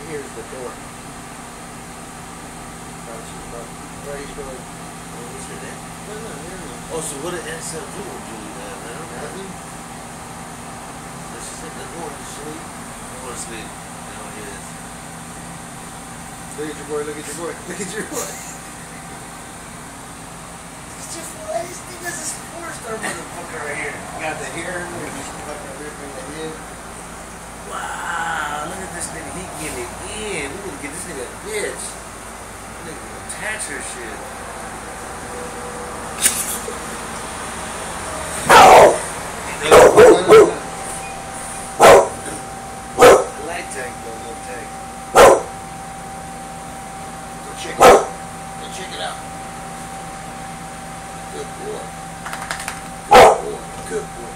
here's the door. Right, he's going. Oh, what's your name? No. Oh, so what did SL do with Julie now, man? Nothing. She said they're going to sleep. They're going to sleep. Now it is. Look at your boy, look at your boy, look at your boy. It's just, this thing is a sports star motherfucker right here. Got the hair, look at this fucking ripping the head. Wow, look at this nigga. He getting it in. We need to get this nigga a bitch. This nigga gonna attach her shit. Light tank though, no tank. Go check it out. Go check it out. Good boy. Good boy. Good boy.